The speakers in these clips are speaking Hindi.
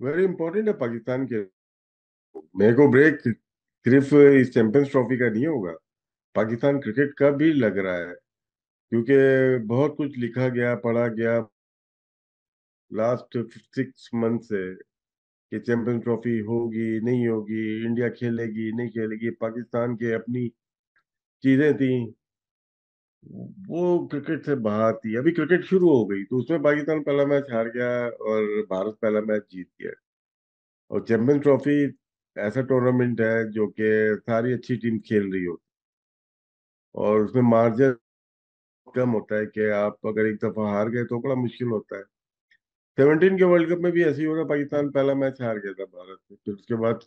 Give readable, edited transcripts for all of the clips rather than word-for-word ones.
वेरी इंपॉर्टेंट है पाकिस्तान के। मेरे को ब्रेक सिर्फ इस चैंपियंस ट्रॉफी का नहीं होगा, पाकिस्तान क्रिकेट का भी लग रहा है। क्योंकि बहुत कुछ लिखा गया, पढ़ा गया लास्ट 6 मंथ से कि चैंपियंस ट्रॉफी होगी नहीं होगी, इंडिया खेलेगी नहीं खेलेगी, पाकिस्तान के अपनी चीजें थी। वो क्रिकेट से बाहर थी। अभी क्रिकेट शुरू हो गई तो उसमें पाकिस्तान पहला मैच हार गया और भारत पहला मैच जीत गया। और चैंपियंस ट्रॉफी ऐसा टूर्नामेंट है जो कि सारी अच्छी टीम खेल रही हो, और उसमें मार्जिन कम होता है कि आप अगर एक दफा हार गए तो बड़ा मुश्किल होता है। 17 के वर्ल्ड कप में भी ऐसे ही होगा, पाकिस्तान पहला मैच हार गया था भारत से, फिर उसके बाद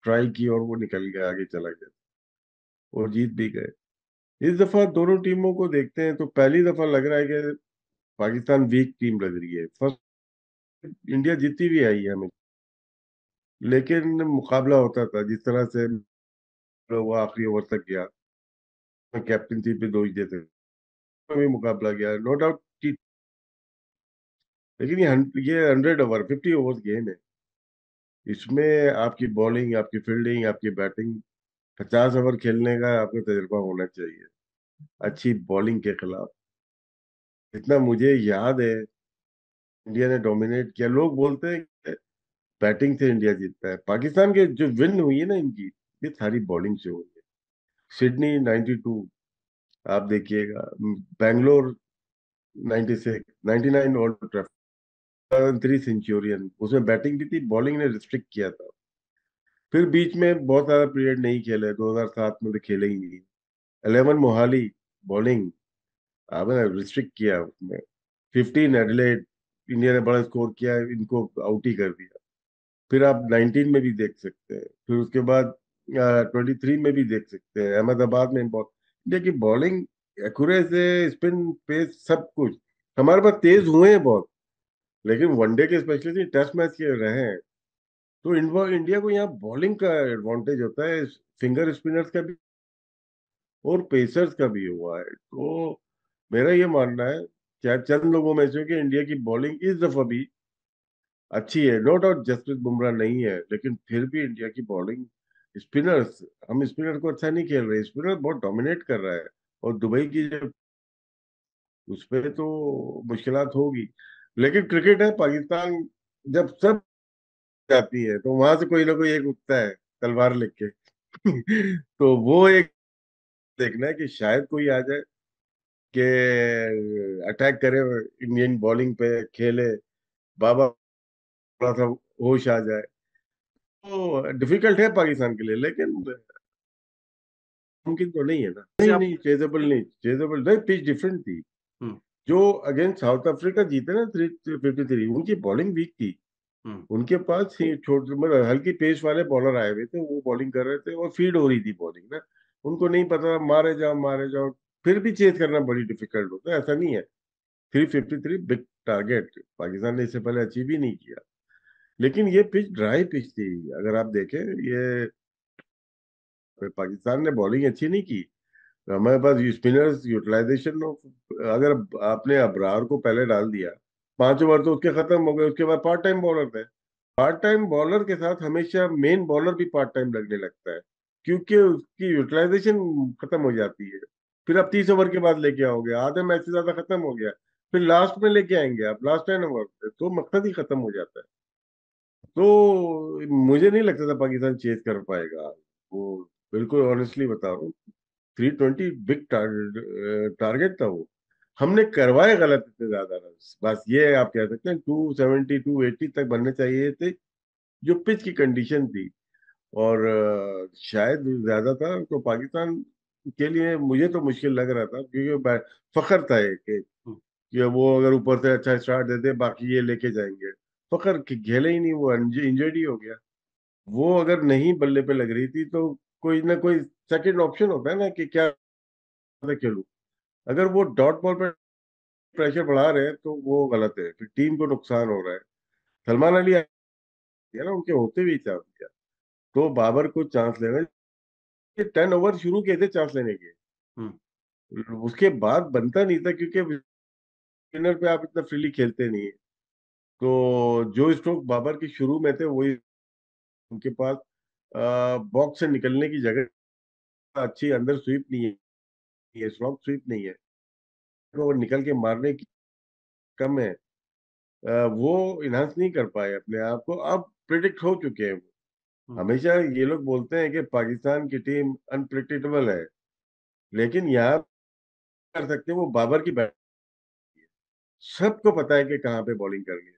ट्राई की और वो निकल गया, आगे चला गया और जीत भी गए। इस दफा दोनों टीमों को देखते हैं तो पहली दफा लग रहा है कि पाकिस्तान वीक टीम लग रही है। फर्स्ट इंडिया जीती भी आई है हमें, लेकिन मुकाबला होता था जिस तरह से वो आखिरी ओवर तक गया, कैप्टनसी पे दोष देते भी मुकाबला गया, नो डाउट। लेकिन ये 100 ओवर 50 ओवर्स गेम है। इसमें आपकी बॉलिंग, आपकी फील्डिंग, आपकी बैटिंग, 50 ओवर खेलने का आपको तजुर्बा होना चाहिए अच्छी बॉलिंग के खिलाफ। इतना मुझे याद है इंडिया ने डोमिनेट किया। लोग बोलते हैं कि बैटिंग से इंडिया जीतता है, पाकिस्तान के जो विन हुई है ना इनकी, ये सारी बॉलिंग से हुई है। सिडनी 92, आप देखिएगा, बैंगलोर 96, 99 ओल्ड ट्रैफर्ड, 3 सेंचुरियन, उसमें बैटिंग भी थी, बॉलिंग ने रिस्ट्रिक्ट किया था। फिर बीच में बहुत सारा पीरियड नहीं खेले, 2007 में तो खेले ही नहीं। 11 मोहाली बॉलिंग आपने रिस्ट्रिक्ट किया उसमें। 15 एडिलेड, इंडिया ने बड़ा स्कोर किया, इनको आउट ही कर दिया। फिर आप 19 में भी देख सकते हैं, फिर उसके बाद 23 में भी देख सकते हैं, अहमदाबाद में बहुत इंडिया की बॉलिंग एक्यूरेसी, स्पिन, पेस, सब कुछ हमारे पास तेज हुए हैं बहुत। लेकिन वनडे के स्पेशली टेस्ट मैच के रहे हैं तो इंडिया को यहाँ बॉलिंग का एडवांटेज होता है, फिंगर स्पिनर्स का भी और पेसर्स का भी हुआ है। तो मेरा ये मानना है, चाहे चंद लोगों में से, कि इंडिया की बॉलिंग इस दफा भी अच्छी है। नो डाउट जसप्रीत बुमराह नहीं है, लेकिन फिर भी इंडिया की बॉलिंग, स्पिनर्स, हम स्पिनर को अच्छा नहीं खेल रहे, स्पिनर बहुत डोमिनेट कर रहा है। और दुबई की जो उस पे तो मुश्किलात होगी। लेकिन क्रिकेट है, पाकिस्तान जब सब जाती है तो वहां से कोई ना कोई एक उठता है तलवार लेके। तो वो एक देखना है कि शायद कोई आ जाए कि अटैक करे, इंडियन बॉलिंग पे खेले, बाबा थोड़ा सा होश आ जाए। तो डिफिकल्ट है पाकिस्तान के लिए, लेकिन मुमकिन तो नहीं है ना। से नहीं आप। नहीं, चेजेबल नहीं, चेजेबल नहीं, पिच डिफरेंट थी। हम्म। जो अगेंस्ट साउथ अफ्रीका जीते ना 353, उनकी बॉलिंग वीक थी। हम्म। उनके पास ही छोटे मतलब हल्की पेस वाले बॉलर आए हुए थे, वो बॉलिंग कर रहे थे और फीड हो रही थी बॉलिंग ना। उनको नहीं पता, मारे जाओ मारे जाओ। फिर भी चेज करना बड़ी डिफिकल्ट होता है, ऐसा नहीं है। 353 बिग टारगेट पाकिस्तान ने इससे पहले अचीव ही नहीं किया। लेकिन ये पिच ड्राई पिच थी, अगर आप देखें ये, पाकिस्तान ने बॉलिंग अच्छी नहीं की। हमारे पास स्पिनर्स यूटिलाइजेशन, अगर आपने अबरार को पहले डाल दिया, 5 ओवर तो उसके खत्म हो गए। उसके बाद पार्ट टाइम बॉलर थे। पार्ट टाइम बॉलर के साथ हमेशा मेन बॉलर भी पार्ट टाइम लगने लगता है, क्योंकि उसकी यूटिलाइजेशन खत्म हो जाती है। फिर आप 30 ओवर के बाद लेके आओगे, आधे मैच से ज्यादा खत्म हो गया, फिर लास्ट में लेके आएंगे आप लास्ट 10 ओवर पे, तो मकसद ही खत्म हो जाता है। तो मुझे नहीं लगता था पाकिस्तान चेज कर पाएगा वो, बिल्कुल ऑनेस्टली बता रहा हूँ। 320 बिग टारगेट टारगेट था वो। हमने करवाए गलत इतने ज्यादा रन, बस ये आप कह सकते हैं। 270 280 तक बनने चाहिए थे, जो पिच की कंडीशन थी। और शायद ज्यादा था तो पाकिस्तान के लिए मुझे तो मुश्किल लग रहा था, क्योंकि फखर था ये हम्म। कि वो अगर ऊपर से अच्छा स्टार्ट देते बाकी ये लेके जाएंगे। फखर खेले ही नहीं, वो इंजर्ड ही हो गया। वो अगर नहीं बल्ले पे लग रही थी तो कोई ना कोई सेकंड ऑप्शन होता है ना कि क्या खेलूं। अगर वो डॉट बॉल पे प्रेशर बढ़ा रहे हैं तो वो गलत है, फिर टीम को नुकसान हो रहा है। सलमान अली आया ना, उनके होते हुए चांस दिया, तो बाबर को चांस लेना। ये 10 ओवर शुरू किए थे चांस लेने के, हम्म। उसके बाद बनता नहीं था, क्योंकि विनर पे आप इतना फ्रीली खेलते नहीं है। तो जो स्ट्रोक बाबर के शुरू में थे वही उनके पास बॉक्स से निकलने की जगह अच्छी, अंदर स्वीप नहीं है, स्लॉप स्वीप नहीं है, वो निकल के मारने की कम है। वो इनहांस नहीं कर पाए अपने आप को, अब प्रिडिक्ट हो चुके हैं वो। हम्म। हमेशा ये लोग बोलते हैं कि पाकिस्तान की टीम अनप्रिडिक्टेबल है, लेकिन यहाँ कर सकते हैं वो बाबर की बैटिंग। सबको पता है कि कहाँ पे बॉलिंग करनी है।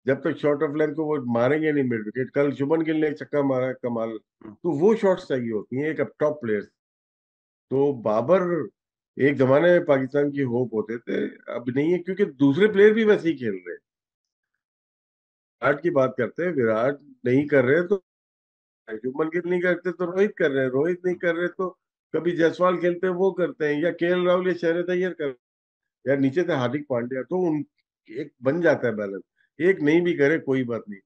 जब तक शॉर्ट ऑफ लेंथ को वो मारेंगे नहीं मिड विकेट, कल शुभमन गिल ने एक छक्का मारा कमाल, हम्म। तो वो शॉट्स चाहिए होती हैं एक अब टॉप प्लेयर्स। तो बाबर एक जमाने में पाकिस्तान की होप होते थे, अब नहीं है, क्योंकि दूसरे प्लेयर भी वैसे ही खेल रहे हैं। विराट की बात करते हैं, विराट नहीं कर रहे तो शुभमन गिल नहीं करते तो रोहित कर रहे हैं, रोहित नहीं कर रहे तो कभी जायसवाल खेलते हैं वो करते हैं, या केएल राहुल या शहर अय्यर कर, या नीचे से हार्दिक पांड्या, तो उन एक बन जाता है बैलेंस। एक नहीं भी करे कोई बात नहीं,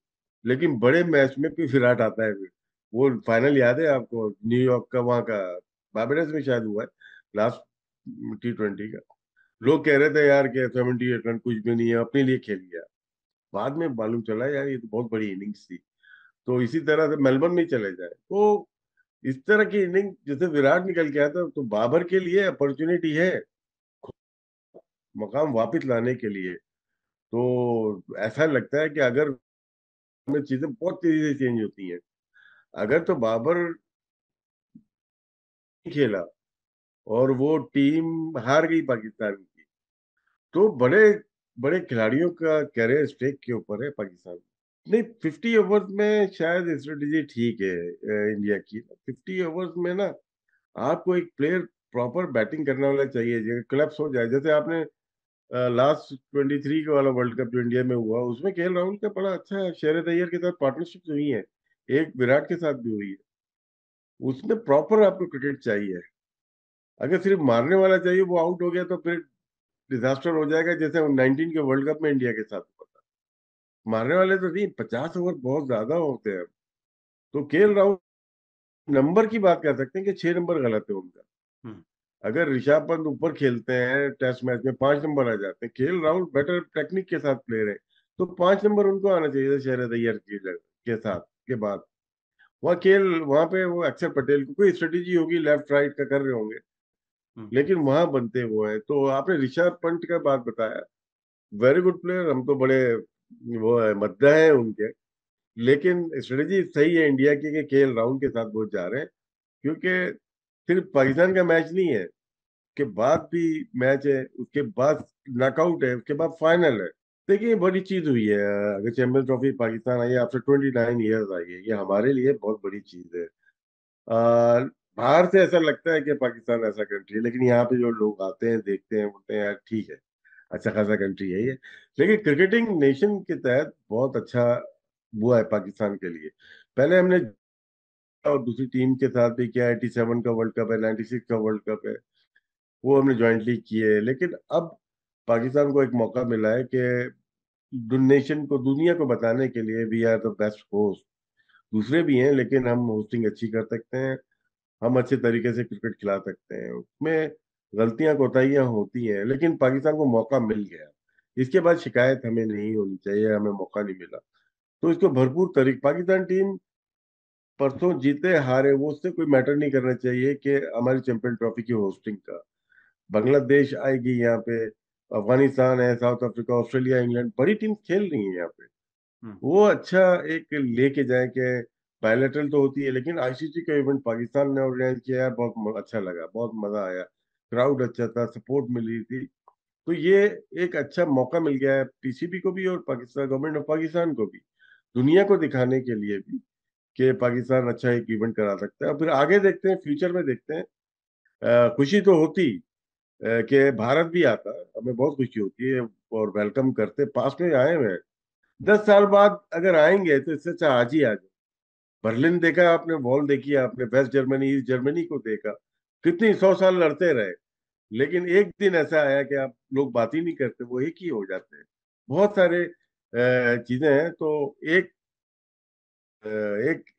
लेकिन बड़े मैच में भी विराट आता है फिर। वो फाइनल याद है आपको न्यूयॉर्क का, वहां का बारबाडोस में शायद हुआ है, लास्ट T20 का। लोग कह रहे थे यार कि 78 रन कुछ भी नहीं है, अपने लिए खेल गया। बाद में मालूम चला यार ये तो बहुत बड़ी इनिंग्स थी। तो इसी तरह से मेलबर्न में चले जाए तो इस तरह की इनिंग जैसे विराट निकल के आया था, तो बाबर के लिए अपॉर्चुनिटी है मकाम वापस लाने के लिए। तो ऐसा लगता है कि अगर में चीजें बहुत तेजी से चेंज होती हैं, अगर तो बाबर खेला और वो टीम हार गई पाकिस्तान की, तो बड़े बड़े खिलाड़ियों का कैरियर स्टेक के ऊपर है पाकिस्तान। नहीं, 50 ओवर्स में शायद स्ट्रेटेजी ठीक है इंडिया की। 50 ओवर्स में ना आपको एक प्लेयर प्रॉपर बैटिंग करने वाला चाहिए, जो क्लब्स हो जाए। जैसे आपने लास्ट 23 वाला वर्ल्ड कप जो इंडिया में हुआ, उसमें केएल राहुल का बड़ा अच्छा शेर अय्यर के साथ पार्टनरशिप हुई है, एक विराट के साथ भी हुई है। उसमें प्रॉपर आपको क्रिकेट चाहिए। अगर सिर्फ मारने वाला चाहिए, वो आउट हो गया तो फिर डिजास्टर हो जाएगा, जैसे 19 के वर्ल्ड कप में इंडिया के साथ हुआ था। मारने वाले तो नहीं, 50 ओवर बहुत ज्यादा होते हैं। तो केएल राहुल नंबर की बात कर सकते हैं कि 6 नंबर गलत है उनका। हम्म। अगर ऋषभ पंत ऊपर खेलते हैं टेस्ट मैच में, 5 नंबर आ जाते हैं। केएल राहुल बेटर टेक्निक के साथ प्लेयर है, तो 5 नंबर उनको आना चाहिए था शहर अय्यर के साथ के बाद। वहाँ केएल, वहां पे वो अक्षर पटेल को कोई स्ट्रेटेजी होगी, लेफ्ट राइट का कर रहे होंगे, हम्म। लेकिन वहां बनते वो है। तो आपने ऋषभ पंत का बात बताया, वेरी गुड प्लेयर, हम तो बड़े वो है मद्दा है उनके। लेकिन स्ट्रेटेजी सही है इंडिया की कि केएल राहुल के साथ वो जा रहे हैं, क्योंकि सिर्फ पाकिस्तान का मैच नहीं है, के बाद भी मैच है, उसके बाद नॉकआउट है, उसके बाद फाइनल है। देखिए ये बड़ी चीज हुई है, अगर चैंपियंस ट्रॉफी पाकिस्तान आई है आफ्टर 29 ईयर्स आई है, ये हमारे लिए बहुत बड़ी चीज है। बाहर से ऐसा लगता है कि पाकिस्तान ऐसा कंट्री है, लेकिन यहाँ पे जो लोग आते हैं देखते हैं बोलते हैं यार ठीक है, अच्छा खासा कंट्री है ये। लेकिन क्रिकेटिंग नेशन के तहत बहुत अच्छा हुआ है पाकिस्तान के लिए। पहले हमने और दूसरी टीम के साथ भी किया, 87 का वर्ल्ड कप है, 96 का वर्ल्ड कप है, वो हमने ज्वाइंटली किए। लेकिन अब पाकिस्तान को एक मौका मिला है कि नेशन को, दुनिया को बताने के लिए we are the best host. दूसरे भी हैं लेकिन हम होस्टिंग अच्छी कर सकते हैं, हम अच्छे तरीके से क्रिकेट खिला सकते हैं। उसमें गलतियां कोताहियां होती हैं, लेकिन पाकिस्तान को मौका मिल गया। इसके बाद शिकायत हमें नहीं होनी चाहिए, हमें मौका नहीं मिला। तो इसको भरपूर तरीके, पाकिस्तान टीम परसों जीते हारे वो उससे कोई मैटर नहीं करना चाहिए कि हमारी चैंपियन ट्रॉफी की होस्टिंग का। बांग्लादेश आएगी यहाँ पे, अफगानिस्तान है, साउथ अफ्रीका, ऑस्ट्रेलिया, इंग्लैंड, बड़ी टीम खेल रही है यहाँ पे। हम्म। वो अच्छा एक लेके जाए कि बायलैटरल तो होती है, लेकिन आईसीसी का इवेंट पाकिस्तान ने ऑर्गेनाइज किया है, बहुत अच्छा लगा, बहुत मजा आया, क्राउड अच्छा था, सपोर्ट मिल रही थी। तो ये एक अच्छा मौका मिल गया है पीसीबी को भी और पाकिस्तान, गवर्नमेंट ऑफ पाकिस्तान को भी, दुनिया को दिखाने के लिए भी कि पाकिस्तान अच्छा एक इवेंट करा सकता है। और फिर आगे देखते हैं, फ्यूचर में देखते हैं। खुशी तो होती कि भारत भी आता, हमें बहुत खुशी होती है और वेलकम करते, पास में आए हुए हैं। 10 साल बाद अगर आएंगे तो इससे अच्छा आज ही आ जाए। बर्लिन देखा आपने, वॉल देखी आपने, वेस्ट जर्मनी ईस्ट जर्मनी को देखा, कितनी 100 साल लड़ते रहे, लेकिन एक दिन ऐसा आया कि आप लोग बात ही नहीं करते, वो एक ही हो जाते हैं। बहुत सारे चीजें हैं। तो एक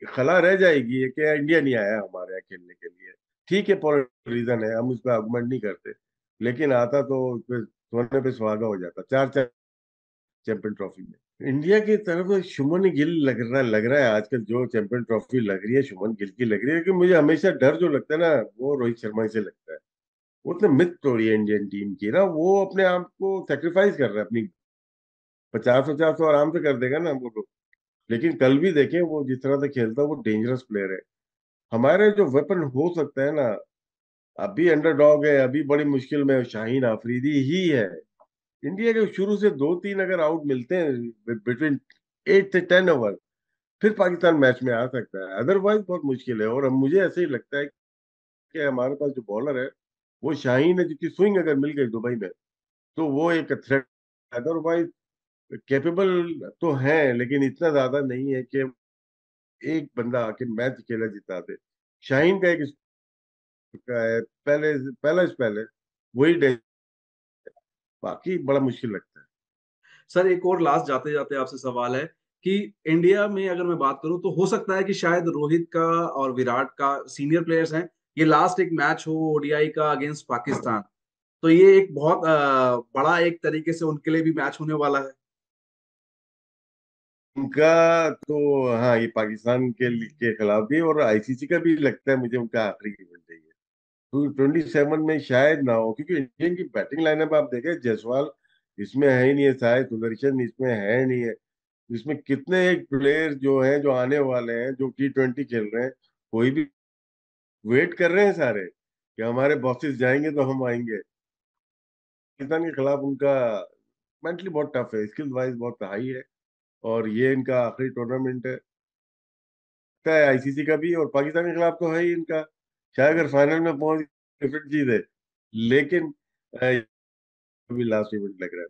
खला रह जाएगी कि इंडिया नहीं आया हमारे यहाँ खेलने के लिए। ठीक है, पॉलिटिकल रीजन है, हम उस पर आर्गुमेंट नहीं करते, लेकिन आता तो उस पे सोने पे सुहागा हो जाता, चार चार चैंपियन ट्रॉफी में। इंडिया की तरफ शुभमन गिल लग रहा है आजकल, जो चैंपियन ट्रॉफी लग रही है शुभमन गिल की लग रही है, कि मुझे हमेशा डर जो लगता है ना, वो रोहित शर्मा से लगता है। वो तो मिथ तोड़ी है इंडियन टीम की ना, वो अपने आप को सेक्रीफाइस कर रहा है अपनी। 50-50 तो आराम से कर देगा ना वो तो। लेकिन कल भी देखें वो जिस तरह से खेलता है, वो डेंजरस प्लेयर है। हमारे जो वेपन हो सकता है ना, अभी अंडरडॉग है, अभी बड़ी मुश्किल में शाहीन आफरीदी ही है। इंडिया के शुरू से 2-3 अगर आउट मिलते हैं बिटवीन 8 से 10 ओवर, फिर पाकिस्तान मैच में आ सकता है, अदरवाइज बहुत मुश्किल है। और अब मुझे ऐसे ही लगता है कि हमारे पास जो बॉलर है वो शाहीन है, जिसकी स्विंग अगर मिल गई दुबई में तो वो एक थ्रेट। अदरवाइज कैपेबल तो है, लेकिन इतना ज्यादा नहीं है कि एक बंदा आके मैच अकेला जिता दे। शाहीन का एक का है, पहले पहला स्पेल है, वही बाकी बड़ा मुश्किल लगता है। सर एक और लास्ट जाते जाते आपसे सवाल है कि इंडिया में अगर मैं बात करूं तो हो सकता है कि शायद रोहित का और विराट का सीनियर प्लेयर्स हैं, ये लास्ट एक मैच हो ओडीआई का अगेंस्ट पाकिस्तान, तो ये एक बहुत बड़ा एक तरीके से उनके लिए भी मैच होने वाला है। उनका तो, हाँ, ये पाकिस्तान के खिलाफ भी, और आईसीसी का भी लगता है मुझे उनका आखिरी इवेंट है ये। तो 27 में शायद ना हो, क्योंकि इंडियन की बैटिंग लाइनअप आप देखें, जायसवाल इसमें है ही नहीं है, साय सुदर्शन इसमें है नहीं है। इसमें कितने एक प्लेयर जो हैं जो आने वाले हैं, जो T20 खेल रहे हैं, कोई भी वेट कर रहे हैं सारे कि हमारे बॉसेस जाएंगे तो हम आएंगे। पाकिस्तान के खिलाफ उनका मेंटली बहुत टफ है, स्किल वाइज बहुत हाई है, और ये इनका आखिरी टूर्नामेंट है आईसीसी का भी, और पाकिस्तान के खिलाफ तो है ही इनका। शायद अगर फाइनल में पहुंच डिफरेंट चीज है, लेकिन अभी लास्ट इवेंट लग रहा है।